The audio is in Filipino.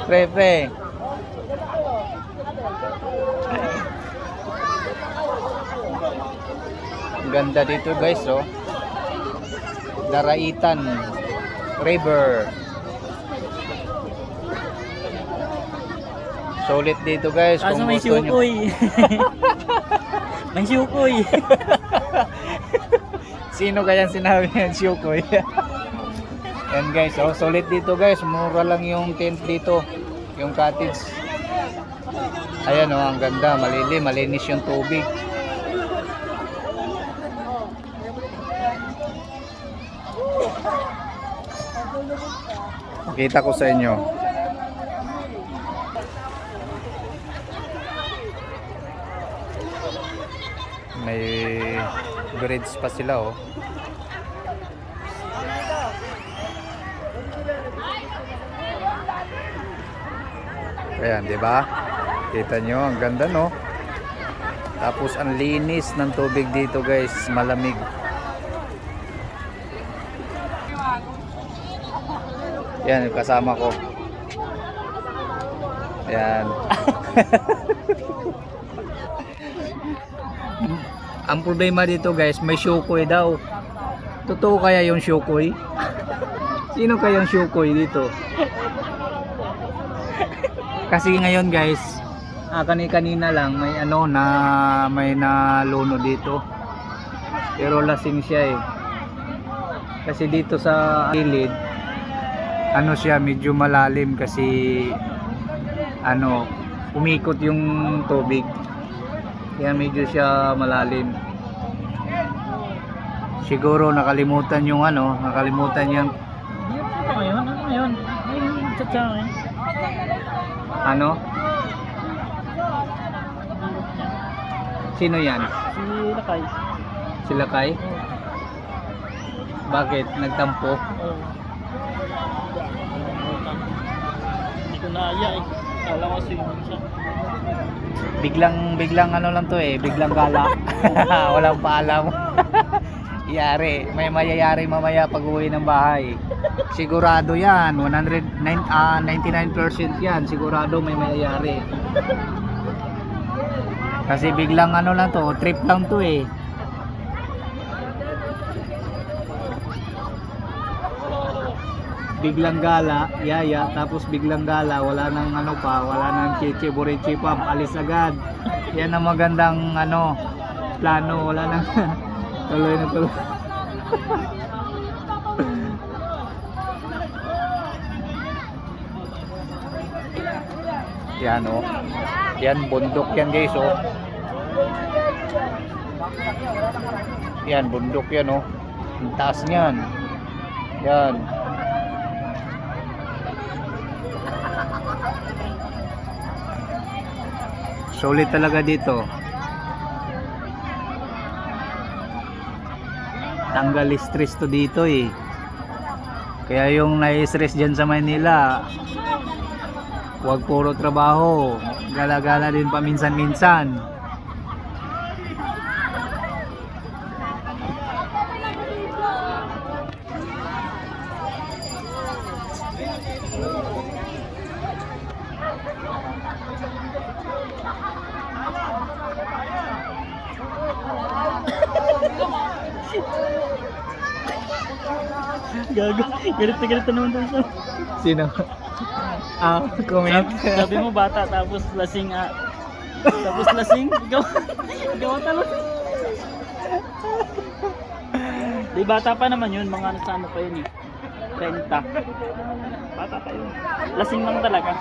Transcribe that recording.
Pre. Ang ganda dito guys, oh. Daraitan River. Solid dito guys. Kaso Kung may gusto nyo. syukoy. May syukoy. Sino kaya sinabi ng syukoy? Yan guys, oh, solid dito guys. Mura lang yung tent dito. Yung cottage. Ayan oh, ang ganda. Malilim, malinis yung tubig. Kita ko sa inyo. May bridge pa sila oh. Ayan, 'di ba? Kita nyo, ang ganda no. Tapos ang linis ng tubig dito, guys, malamig. Yan, yung kasama ko. Ayan. Ang problema dito guys, may syukoy daw. Totoo kaya yung syukoy? Sino kaya yung syukoy dito? Kasi ngayon guys, kanina lang may may naluno dito. Pero lasing siya eh. Kasi dito sa gilid, siya medyo malalim kasi umikot yung tubig. Kaya medyo siya malalim. Siguro nakalimutan yung nakalimutan yung Ano ngayon? Ayun, tsatsang eh. Sino yan? Si Lakay. Si Lakay? Oo. Bakit? Nagtampo? Oo. Hindi ko naaya eh. Kala ko swimming siya. Biglang lang to eh, biglang gala. Walang paalam. Yari, may mayayari mamaya pag uwi ng bahay. Sigurado yan, 99% yan, sigurado may mayayari. Kasi biglang lang to, trip lang to eh. Biglang gala, yaya, tapos biglang gala, wala nang wala nang chichi, burichi pa, alis agad. Yan ang magandang plano, wala nang tuloy na tuloy. Yan oh. Yan bundok yan guys oh. Yan bundok yan oh. Ang taas niyan. Yan. Solid talaga dito. Tanggal stress to dito eh. Kaya yung nai-stress dyan sa Manila, huwag puro trabaho, gala-gala din paminsan-minsan. Gago. Galit na naman doon siya. Sino? Comment. Sabi mo bata tapos lasing tapos lasing. Ikaw talo. Di bata pa naman yun, mga ano pa yun eh. 30. Bata pa yun. Lasing lang talaga.